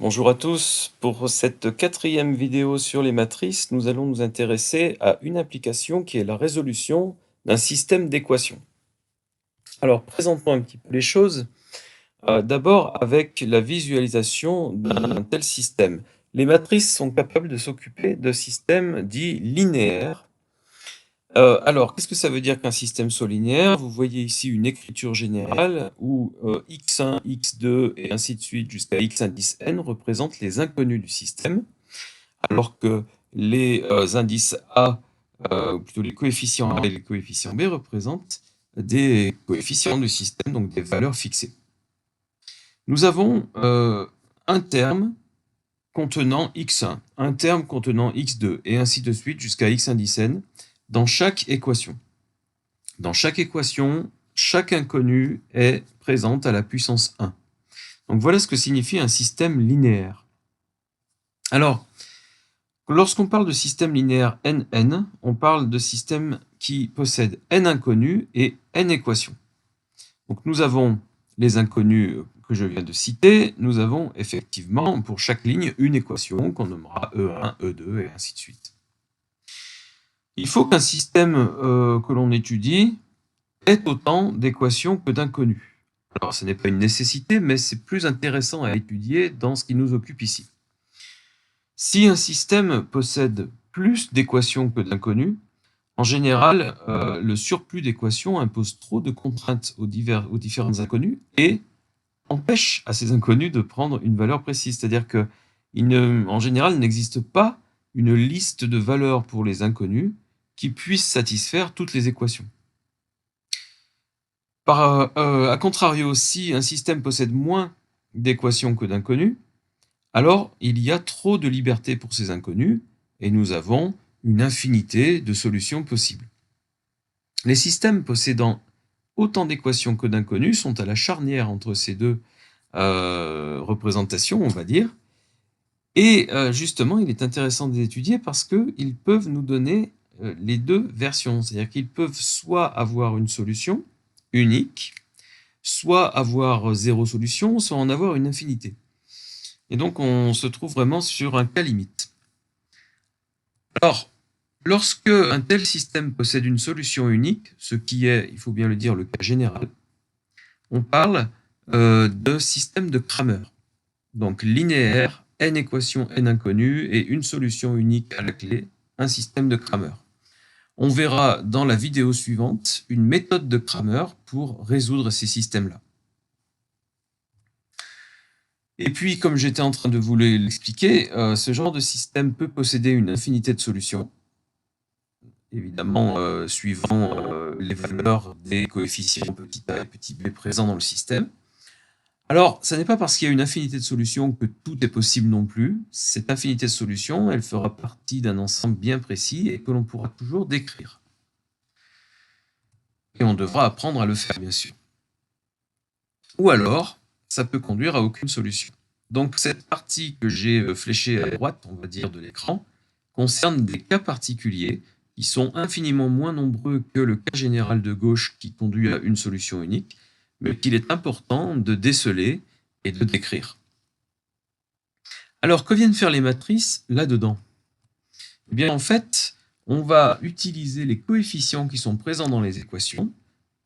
Bonjour à tous. Pour cette quatrième vidéo sur les matrices, nous allons nous intéresser à une application qui est la résolution d'un système d'équations. Alors, présentons un petit peu les choses. D'abord, avec la visualisation d'un tel système. Les matrices sont capables de s'occuper de systèmes dits linéaires. Alors, qu'est-ce que ça veut dire qu'un système soit linéaire? Vous voyez ici une écriture générale où x1, x2 et ainsi de suite jusqu'à x indice n représentent les inconnus du système, alors que les indices A, ou plutôt les coefficients A et les coefficients B représentent des coefficients du système, donc des valeurs fixées. Nous avons un terme contenant x1, un terme contenant x2, et ainsi de suite jusqu'à x indice n dans chaque équation. Dans chaque équation, chaque inconnu est présente à la puissance 1. Donc voilà ce que signifie un système linéaire. Alors, lorsqu'on parle de système linéaire NN, on parle de système qui possède n inconnus et n équations. Donc nous avons les inconnus que je viens de citer, nous avons effectivement pour chaque ligne une équation qu'on nommera E1, E2 et ainsi de suite. Il faut qu'un système que l'on étudie ait autant d'équations que d'inconnus. Alors ce n'est pas une nécessité, mais c'est plus intéressant à étudier dans ce qui nous occupe ici. Si un système possède plus d'équations que d'inconnus, en général, le surplus d'équations impose trop de contraintes aux différents inconnus et empêche à ces inconnus de prendre une valeur précise. C'est-à-dire qu'en général, il n'existe pas une liste de valeurs pour les inconnus qui puisse satisfaire toutes les équations. A contrario, si un système possède moins d'équations que d'inconnus, alors il y a trop de liberté pour ces inconnus et nous avons une infinité de solutions possibles. Les systèmes possédant autant d'équations que d'inconnus sont à la charnière entre ces deux représentations, on va dire. Et justement, il est intéressant de les étudier parce qu'ils peuvent nous donner les deux versions. C'est-à-dire qu'ils peuvent soit avoir une solution unique, soit avoir zéro solution, soit en avoir une infinité. Et donc, on se trouve vraiment sur un cas limite. Alors, lorsque un tel système possède une solution unique, ce qui est, il faut bien le dire, le cas général, on parle de système de Cramer. Donc, linéaire, n équations, n inconnues, et une solution unique à la clé, un système de Cramer. On verra dans la vidéo suivante une méthode de Cramer pour résoudre ces systèmes-là. Et puis, comme j'étais en train de vous l'expliquer, ce genre de système peut posséder une infinité de solutions, évidemment suivant les valeurs des coefficients petit a et petit b présents dans le système. Alors, ce n'est pas parce qu'il y a une infinité de solutions que tout est possible non plus. Cette infinité de solutions, elle fera partie d'un ensemble bien précis et que l'on pourra toujours décrire. Et on devra apprendre à le faire, bien sûr. Ou alors, ça peut conduire à aucune solution. Donc cette partie que j'ai fléchée à droite, on va dire, de l'écran, concerne des cas particuliers qui sont infiniment moins nombreux que le cas général de gauche qui conduit à une solution unique, mais qu'il est important de déceler et de décrire. Alors, que viennent faire les matrices là-dedans? Eh bien, en fait, on va utiliser les coefficients qui sont présents dans les équations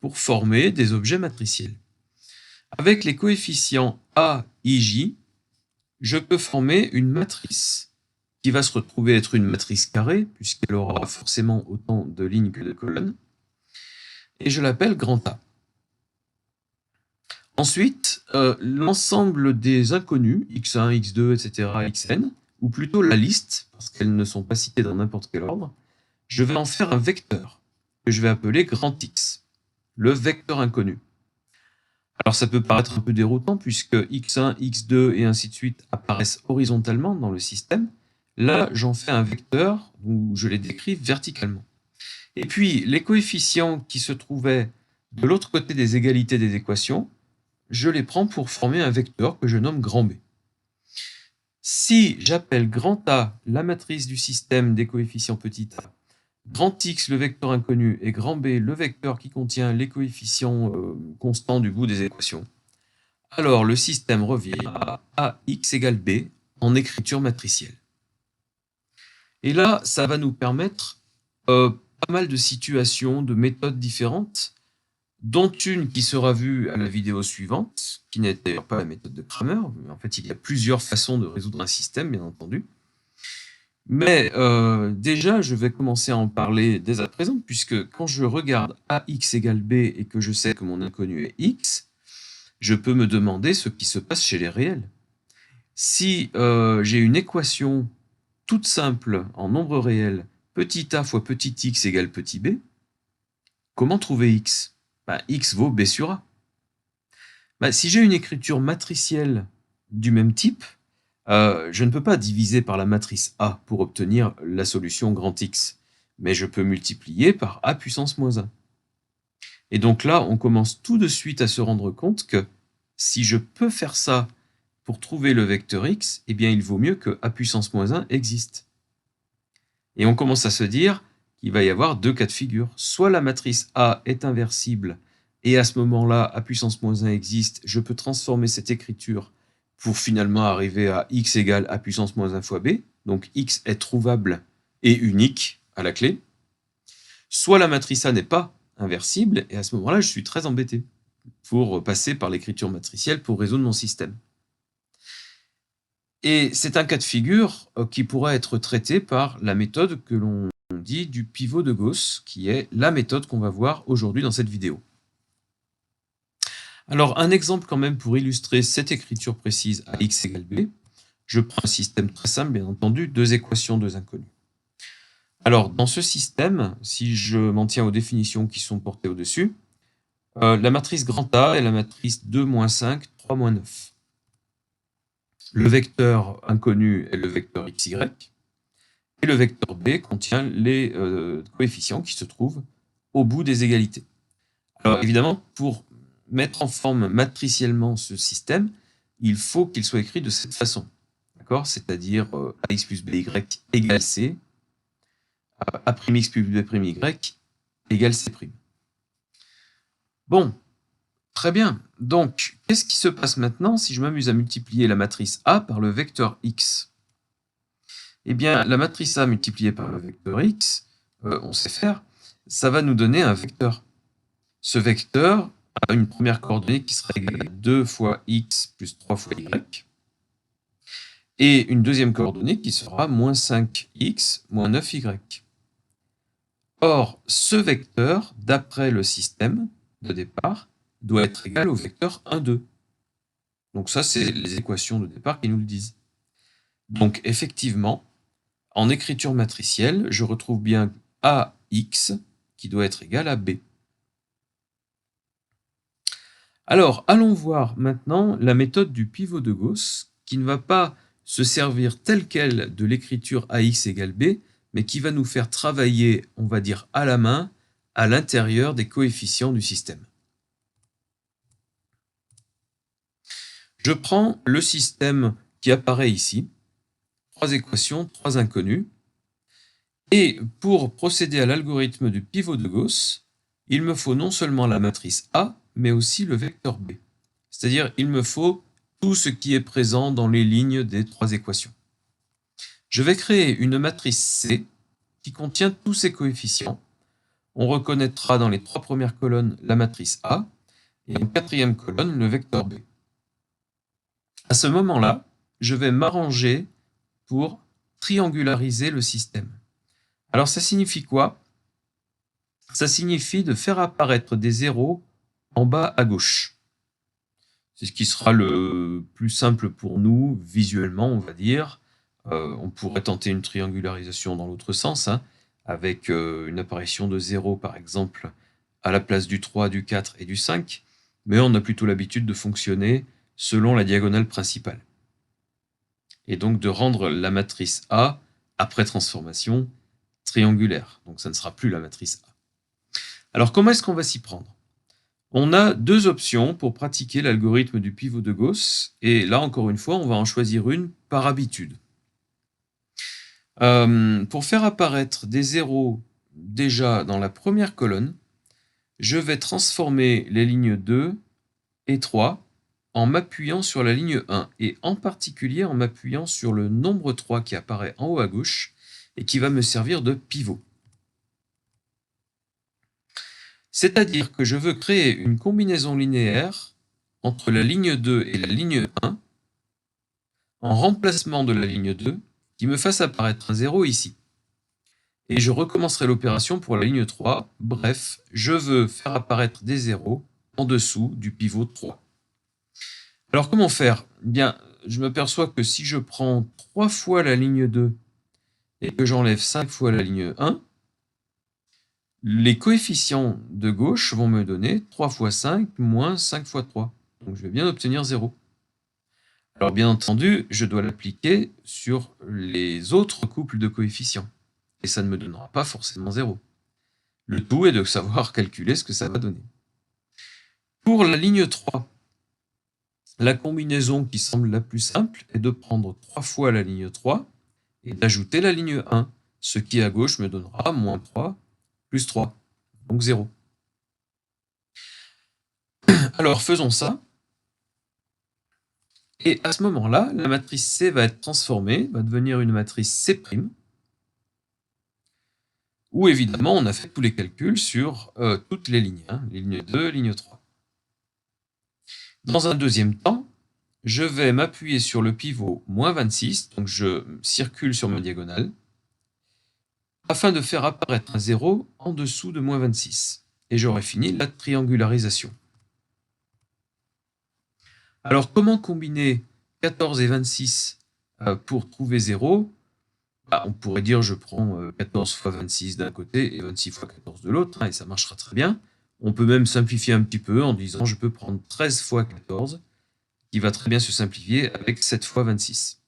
pour former des objets matriciels. Avec les coefficients A, I, J, je peux former une matrice qui va se retrouver être une matrice carrée, puisqu'elle aura forcément autant de lignes que de colonnes, et je l'appelle grand A. Ensuite, l'ensemble des inconnus, x1, x2, etc., xn, ou plutôt la liste, parce qu'elles ne sont pas citées dans n'importe quel ordre, je vais en faire un vecteur, que je vais appeler grand X, le vecteur inconnu. Alors ça peut paraître un peu déroutant, puisque x1, x2 et ainsi de suite apparaissent horizontalement dans le système. Là, j'en fais un vecteur où je les décris verticalement. Et puis, les coefficients qui se trouvaient de l'autre côté des égalités des équations, je les prends pour former un vecteur que je nomme grand B. Si j'appelle grand A la matrice du système des coefficients petit a, grand X le vecteur inconnu et grand B le vecteur qui contient les coefficients constants du bout des équations, Alors, le système revient à AX égale B en écriture matricielle. Et là, ça va nous permettre pas mal de situations, de méthodes différentes, dont une qui sera vue à la vidéo suivante, qui n'est d'ailleurs pas la méthode de Cramer. En fait, il y a plusieurs façons de résoudre un système, bien entendu. Mais déjà, je vais commencer à en parler dès à présent, puisque quand je regarde AX égale B et que je sais que mon inconnu est X, je peux me demander ce qui se passe chez les réels. Si j'ai une équation toute simple en nombre réel, petit a fois petit x égale petit b, comment trouver x? X vaut b sur a. Si j'ai une écriture matricielle du même type, je ne peux pas diviser par la matrice A pour obtenir la solution grand X, mais je peux multiplier par A puissance moins 1. Et donc là, on commence tout de suite à se rendre compte que si je peux faire ça pour trouver le vecteur X, eh bien il vaut mieux que A puissance moins 1 existe. Et on commence à se dire qu'il va y avoir deux cas de figure. Soit la matrice A est inversible, et à ce moment-là, A puissance moins 1 existe, je peux transformer cette écriture pour finalement arriver à X égale A puissance moins 1 fois B, donc X est trouvable et unique à la clé. Soit la matrice A n'est pas inversible, et à ce moment-là, je suis très embêté pour passer par l'écriture matricielle pour résoudre mon système. Et c'est un cas de figure qui pourra être traité par la méthode que l'on dit du pivot de Gauss, qui est la méthode qu'on va voir aujourd'hui dans cette vidéo. Alors, un exemple quand même pour illustrer cette écriture précise à x égale b. Je prends un système très simple, bien entendu, deux équations, deux inconnues. Alors, dans ce système, si je m'en tiens aux définitions qui sont portées au-dessus, la matrice grand A est la matrice 2, moins 5, 3, moins 9. Le vecteur inconnu est le vecteur xy, et le vecteur b contient les coefficients qui se trouvent au bout des égalités. Alors évidemment, pour mettre en forme matriciellement ce système, il faut qu'il soit écrit de cette façon. D'accord? C'est-à-dire ax plus by égale c, a'x plus b'y égale c'. Bon, très bien. Donc, qu'est-ce qui se passe maintenant si je m'amuse à multiplier la matrice A par le vecteur x? Eh bien, la matrice A multipliée par le vecteur x, on sait faire, ça va nous donner un vecteur. Ce vecteur a une première coordonnée qui sera égale à 2 fois x plus 3 fois y, et une deuxième coordonnée qui sera moins 5x moins 9y. Or, ce vecteur, d'après le système de départ, doit être égal au vecteur 1, 2. Donc ça, c'est les équations de départ qui nous le disent. Donc effectivement, en écriture matricielle, je retrouve bien AX qui doit être égal à B. Alors, allons voir maintenant la méthode du pivot de Gauss, qui ne va pas se servir telle quelle de l'écriture AX égale B, mais qui va nous faire travailler, on va dire à la main, à l'intérieur des coefficients du système. Je prends le système qui apparaît ici, 3 équations, 3 inconnues, et pour procéder à l'algorithme du pivot de Gauss, il me faut non seulement la matrice A, mais aussi le vecteur B. C'est-à-dire, il me faut tout ce qui est présent dans les lignes des 3 équations. Je vais créer une matrice C qui contient tous ces coefficients. On reconnaîtra dans les 3 premières colonnes la matrice A, et en 4e colonne le vecteur B. À ce moment-là, je vais m'arranger pour triangulariser le système. Alors ça signifie quoi? Ça signifie de faire apparaître des zéros en bas à gauche. C'est ce qui sera le plus simple pour nous, visuellement, on va dire. On pourrait tenter une triangularisation dans l'autre sens, avec une apparition de 0, par exemple, à la place du 3, du 4 et du 5, mais on a plutôt l'habitude de fonctionner selon la diagonale principale. Et donc de rendre la matrice A, après transformation, triangulaire. Donc ça ne sera plus la matrice A. Alors comment est-ce qu'on va s'y prendre? On a deux options pour pratiquer l'algorithme du pivot de Gauss, et là encore une fois, on va en choisir une par habitude. Pour faire apparaître des zéros déjà dans la première colonne, je vais transformer les lignes 2 et 3 en m'appuyant sur la ligne 1 et en particulier en m'appuyant sur le nombre 3 qui apparaît en haut à gauche et qui va me servir de pivot. C'est-à-dire que je veux créer une combinaison linéaire entre la ligne 2 et la ligne 1 en remplacement de la ligne 2 qui me fasse apparaître un 0 ici. Et je recommencerai l'opération pour la ligne 3. Bref, je veux faire apparaître des zéros en dessous du pivot 3. Alors comment faire? Eh bien, je m'aperçois que si je prends 3 fois la ligne 2 et que j'enlève 5 fois la ligne 1, les coefficients de gauche vont me donner 3 fois 5 moins 5 fois 3. Donc je vais bien obtenir 0. Alors bien entendu, je dois l'appliquer sur les autres couples de coefficients. Et ça ne me donnera pas forcément 0. Le tout est de savoir calculer ce que ça va donner. Pour la ligne 3, la combinaison qui semble la plus simple est de prendre 3 fois la ligne 3 et d'ajouter la ligne 1, ce qui à gauche me donnera moins 3 plus 3, donc 0. Alors faisons ça. Et à ce moment-là, la matrice C va être transformée, va devenir une matrice C', où évidemment on a fait tous les calculs sur toutes les lignes, ligne 2, ligne 3. Dans un deuxième temps, je vais m'appuyer sur le pivot moins 26, donc je circule sur ma diagonale, afin de faire apparaître un 0 en dessous de moins 26. Et j'aurai fini la triangularisation. Alors comment combiner 14 et 26 pour trouver 0? On pourrait dire je prends 14 fois 26 d'un côté et 26 fois 14 de l'autre, et ça marchera très bien. On peut même simplifier un petit peu en disant je peux prendre 13 fois 14, qui va très bien se simplifier avec 7 fois 26.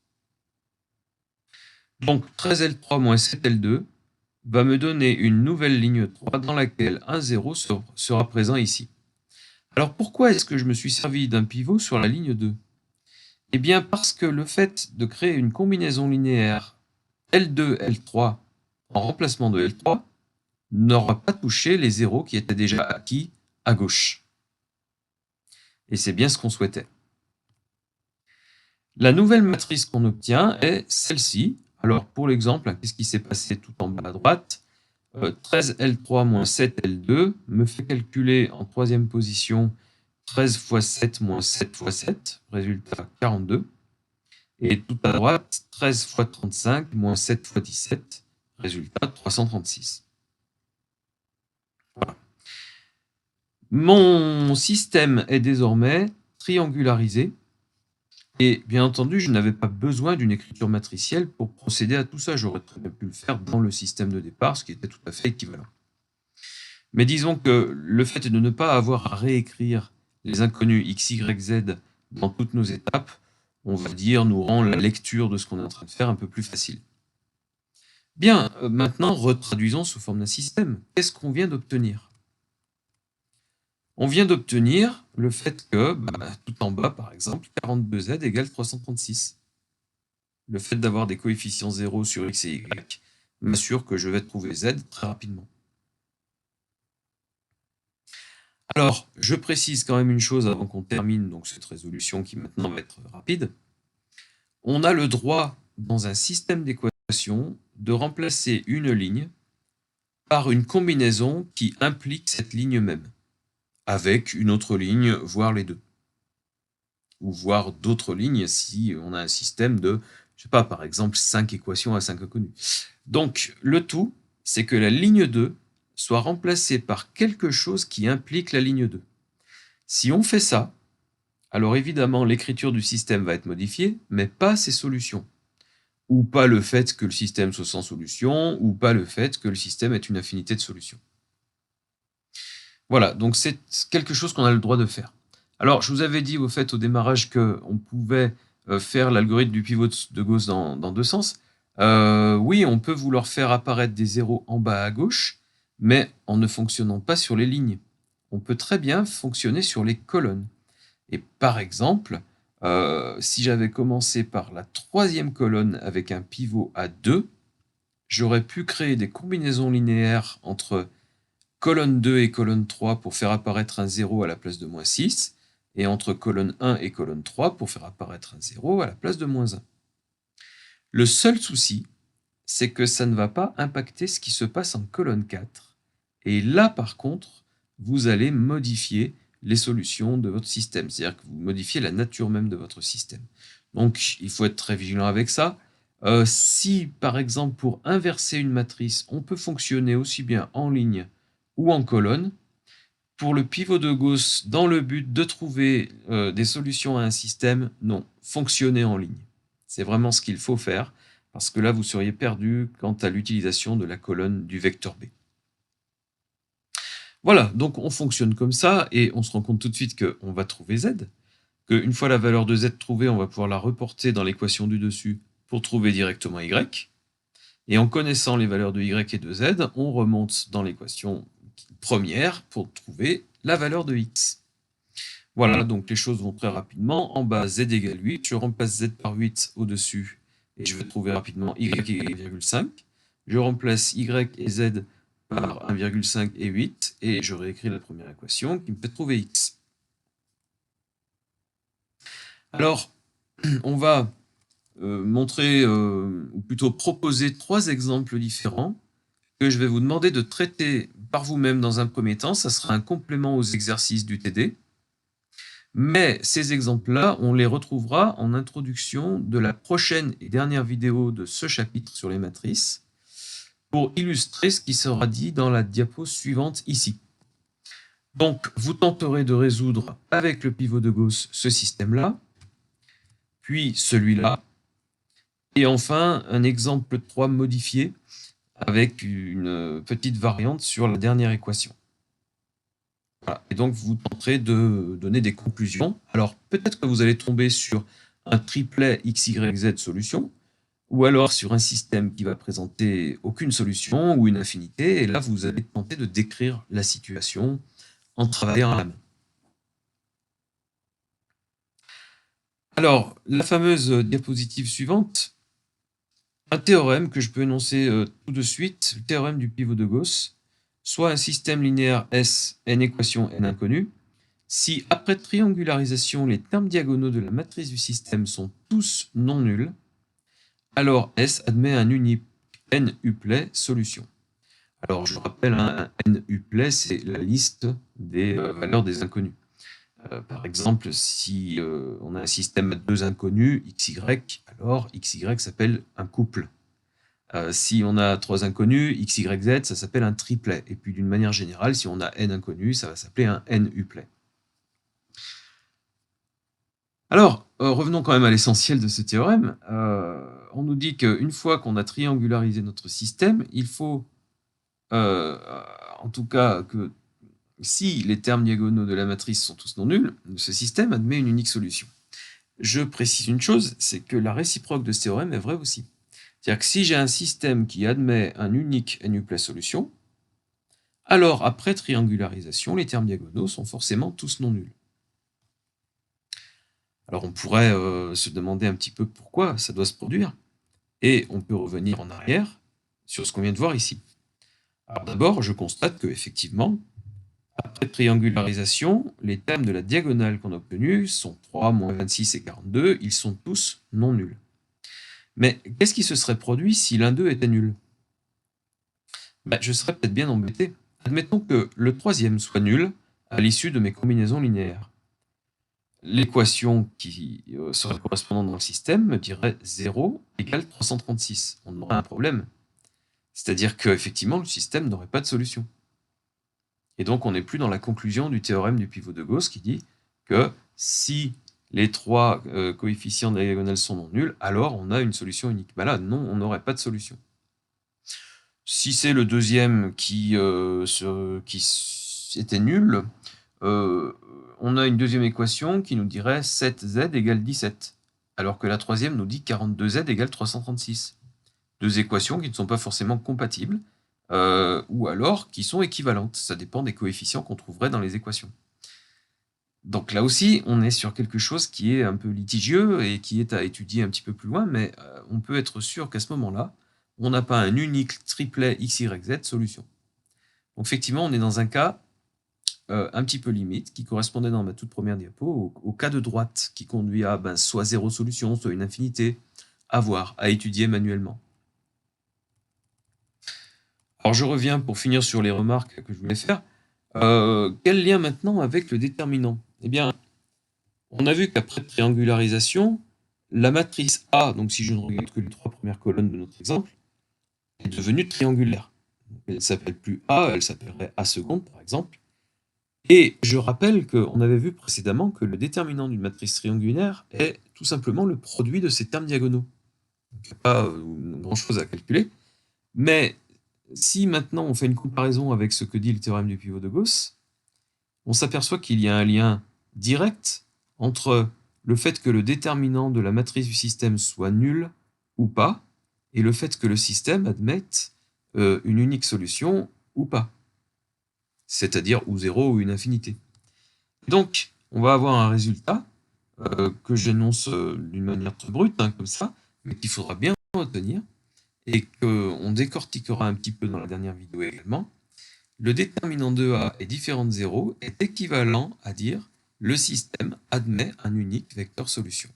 Donc 13L3 moins 7L2 va me donner une nouvelle ligne 3 dans laquelle un 0 sera présent ici. Alors pourquoi est-ce que je me suis servi d'un pivot sur la ligne 2? Eh bien parce que le fait de créer une combinaison linéaire L2, L3 en remplacement de L3 n'aura pas touché les zéros qui étaient déjà acquis à gauche. Et c'est bien ce qu'on souhaitait. La nouvelle matrice qu'on obtient est celle-ci. Alors pour l'exemple, qu'est-ce qui s'est passé tout en bas à droite? 13L3 moins 7L2 me fait calculer en troisième position 13 fois 7 moins 7 fois 7, résultat 42. Et tout à droite, 13 fois 35 moins 7 fois 17, résultat 336. Voilà. Mon système est désormais triangularisé. Et bien entendu, je n'avais pas besoin d'une écriture matricielle pour procéder à tout ça. J'aurais très bien pu le faire dans le système de départ, ce qui était tout à fait équivalent. Mais disons que le fait de ne pas avoir à réécrire les inconnus x, y, z dans toutes nos étapes, on va dire, nous rend la lecture de ce qu'on est en train de faire un peu plus facile. Bien, maintenant, retraduisons sous forme d'un système. Qu'est-ce qu'on vient d'obtenir? On vient d'obtenir le fait que, tout en bas, par exemple, 42z égale 336. Le fait d'avoir des coefficients 0 sur x et y m'assure que je vais trouver z très rapidement. Alors, je précise quand même une chose avant qu'on termine donc cette résolution qui maintenant va être rapide. On a le droit, dans un système d'équations, de remplacer une ligne par une combinaison qui implique cette ligne même, avec une autre ligne, voire les deux. Ou voire d'autres lignes si on a un système de, je sais pas, par exemple 5 équations à 5 inconnues. Donc, le tout, c'est que la ligne 2 soit remplacée par quelque chose qui implique la ligne 2. Si on fait ça, alors évidemment l'écriture du système va être modifiée, mais pas ses solutions. Ou pas le fait que le système soit sans solution, ou pas le fait que le système ait une infinité de solutions. Voilà, donc c'est quelque chose qu'on a le droit de faire. Alors, je vous avais dit au fait au démarrage qu'on pouvait faire l'algorithme du pivot de Gauss dans deux sens. Oui, on peut vouloir faire apparaître des zéros en bas à gauche, mais en ne fonctionnant pas sur les lignes. On peut très bien fonctionner sur les colonnes. Et par exemple, si j'avais commencé par la troisième colonne avec un pivot à 2, j'aurais pu créer des combinaisons linéaires entre colonne 2 et colonne 3 pour faire apparaître un 0 à la place de moins 6. et entre colonne 1 et colonne 3 pour faire apparaître un 0 à la place de -1. Le seul souci, c'est que ça ne va pas impacter ce qui se passe en colonne 4. Et là, par contre, vous allez modifier les solutions de votre système. C'est-à-dire que vous modifiez la nature même de votre système. Donc, il faut être très vigilant avec ça. Si, par exemple, pour inverser une matrice, on peut fonctionner aussi bien en ligne ou en colonne, pour le pivot de Gauss, dans le but de trouver des solutions à un système, non, fonctionnez en ligne. C'est vraiment ce qu'il faut faire, parce que là, vous seriez perdu quant à l'utilisation de la colonne du vecteur B. Voilà, donc on fonctionne comme ça, et on se rend compte tout de suite qu'on va trouver Z, qu'une fois la valeur de Z trouvée, on va pouvoir la reporter dans l'équation du dessus pour trouver directement Y. Et en connaissant les valeurs de Y et de Z, on remonte dans l'équation première pour trouver la valeur de X. Voilà, donc les choses vont très rapidement. En bas, Z égale 8, je remplace Z par 8 au-dessus, et je vais trouver rapidement Y égale 1,5. Je remplace Y et Z par 1,5 et 8, et je réécris la première équation qui me fait trouver X. Alors, on va montrer, ou plutôt proposer 3 exemples différents que je vais vous demander de traiter par vous-même dans un premier temps. Ça sera un complément aux exercices du TD. Mais ces exemples-là, on les retrouvera en introduction de la prochaine et dernière vidéo de ce chapitre sur les matrices pour illustrer ce qui sera dit dans la diapo suivante ici. Donc, vous tenterez de résoudre avec le pivot de Gauss ce système-là, puis celui-là, et enfin un exemple 3 modifié avec une petite variante sur la dernière équation. Voilà. Et donc, vous tenterez de donner des conclusions. Alors, peut-être que vous allez tomber sur un triplet XYZ solution, ou alors sur un système qui va présenter aucune solution ou une infinité, et là, vous allez tenter de décrire la situation en travaillant à la main. Alors, la fameuse diapositive suivante, un théorème que je peux énoncer tout de suite, le théorème du pivot de Gauss, soit un système linéaire S, n équations, n inconnues, si après triangularisation, les termes diagonaux de la matrice du système sont tous non nuls, alors S admet un unique n-uplet solution. Alors je rappelle, un n-uplet, c'est la liste des valeurs des inconnus. Par exemple, si on a un système à 2 inconnus, xy, alors xy s'appelle un couple. Si on a 3 inconnus, x, y, z, ça s'appelle un triplet. Et puis d'une manière générale, si on a n inconnus, ça va s'appeler un n-uplet. Alors, revenons quand même à l'essentiel de ce théorème. On nous dit qu'une fois qu'on a triangularisé notre système, il faut, en tout cas, que si les termes diagonaux de la matrice sont tous non nuls, ce système admet une unique solution. Je précise une chose, c'est que la réciproque de ce théorème est vraie aussi. C'est-à-dire que si j'ai un système qui admet un unique n-uplet solution, alors après triangularisation, les termes diagonaux sont forcément tous non nuls. Alors on pourrait se demander un petit peu pourquoi ça doit se produire, et on peut revenir en arrière sur ce qu'on vient de voir ici. Alors d'abord, je constate que effectivement, après triangularisation, les termes de la diagonale qu'on a obtenus sont 3, moins 26 et 42, ils sont tous non nuls. Mais qu'est-ce qui se serait produit si l'un d'eux était nul? Je serais peut-être bien embêté. Admettons que le troisième soit nul à l'issue de mes combinaisons linéaires. L'équation qui serait correspondante dans le système me dirait 0 égale 336. On aurait un problème. C'est-à-dire qu'effectivement, le système n'aurait pas de solution. Et donc, on n'est plus dans la conclusion du théorème du pivot de Gauss qui dit que si les 3 coefficients de la diagonale sont non nuls, alors on a une solution unique. Là, non, on n'aurait pas de solution. Si c'est le deuxième qui était nul, on a une deuxième équation qui nous dirait 7z égale 17, alors que la troisième nous dit 42z égale 336. Deux équations qui ne sont pas forcément compatibles, ou alors qui sont équivalentes. Ça dépend des coefficients qu'on trouverait dans les équations. Donc là aussi, on est sur quelque chose qui est un peu litigieux et qui est à étudier un petit peu plus loin, mais on peut être sûr qu'à ce moment-là, on n'a pas un unique triplet XYZ solution. Donc effectivement, on est dans un cas un petit peu limite, qui correspondait dans ma toute première diapo au cas de droite, qui conduit à soit 0 solution, soit une infinité, à voir, à étudier manuellement. Alors je reviens pour finir sur les remarques que je voulais faire. Quel lien maintenant avec le déterminant? Eh bien, on a vu qu'après triangularisation, la matrice A, donc si je ne regarde que les 3 premières colonnes de notre exemple, est devenue triangulaire. Elle ne s'appelle plus A, elle s'appellerait A seconde par exemple. Et je rappelle qu'on avait vu précédemment que le déterminant d'une matrice triangulaire est tout simplement le produit de ses termes diagonaux. Donc il n'y a pas grand-chose à calculer. Mais si maintenant on fait une comparaison avec ce que dit le théorème du pivot de Gauss, on s'aperçoit qu'il y a un lien direct entre le fait que le déterminant de la matrice du système soit nul ou pas, et le fait que le système admette une unique solution ou pas, c'est-à-dire ou 0 ou une infinité. Donc, on va avoir un résultat que j'énonce d'une manière très brute, comme ça, mais qu'il faudra bien retenir, et qu'on décortiquera un petit peu dans la dernière vidéo également. Le déterminant de A est différent de 0 est équivalent à dire le système admet un unique vecteur solution.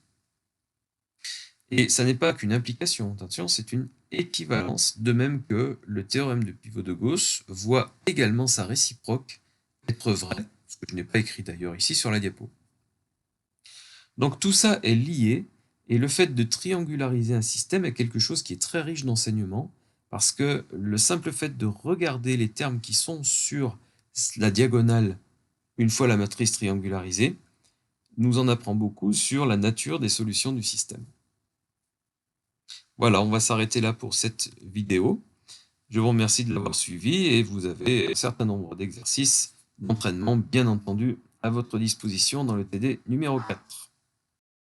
Et ça n'est pas qu'une implication, attention, c'est une équivalence, de même que le théorème de pivot de Gauss voit également sa réciproque être vrai, ce que je n'ai pas écrit d'ailleurs ici sur la diapo. Donc tout ça est lié, et le fait de triangulariser un système est quelque chose qui est très riche d'enseignement, parce que le simple fait de regarder les termes qui sont sur la diagonale une fois la matrice triangularisée nous en apprend beaucoup sur la nature des solutions du système. Voilà, on va s'arrêter là pour cette vidéo. Je vous remercie de l'avoir suivi et vous avez un certain nombre d'exercices d'entraînement, bien entendu, à votre disposition dans le TD numéro 4.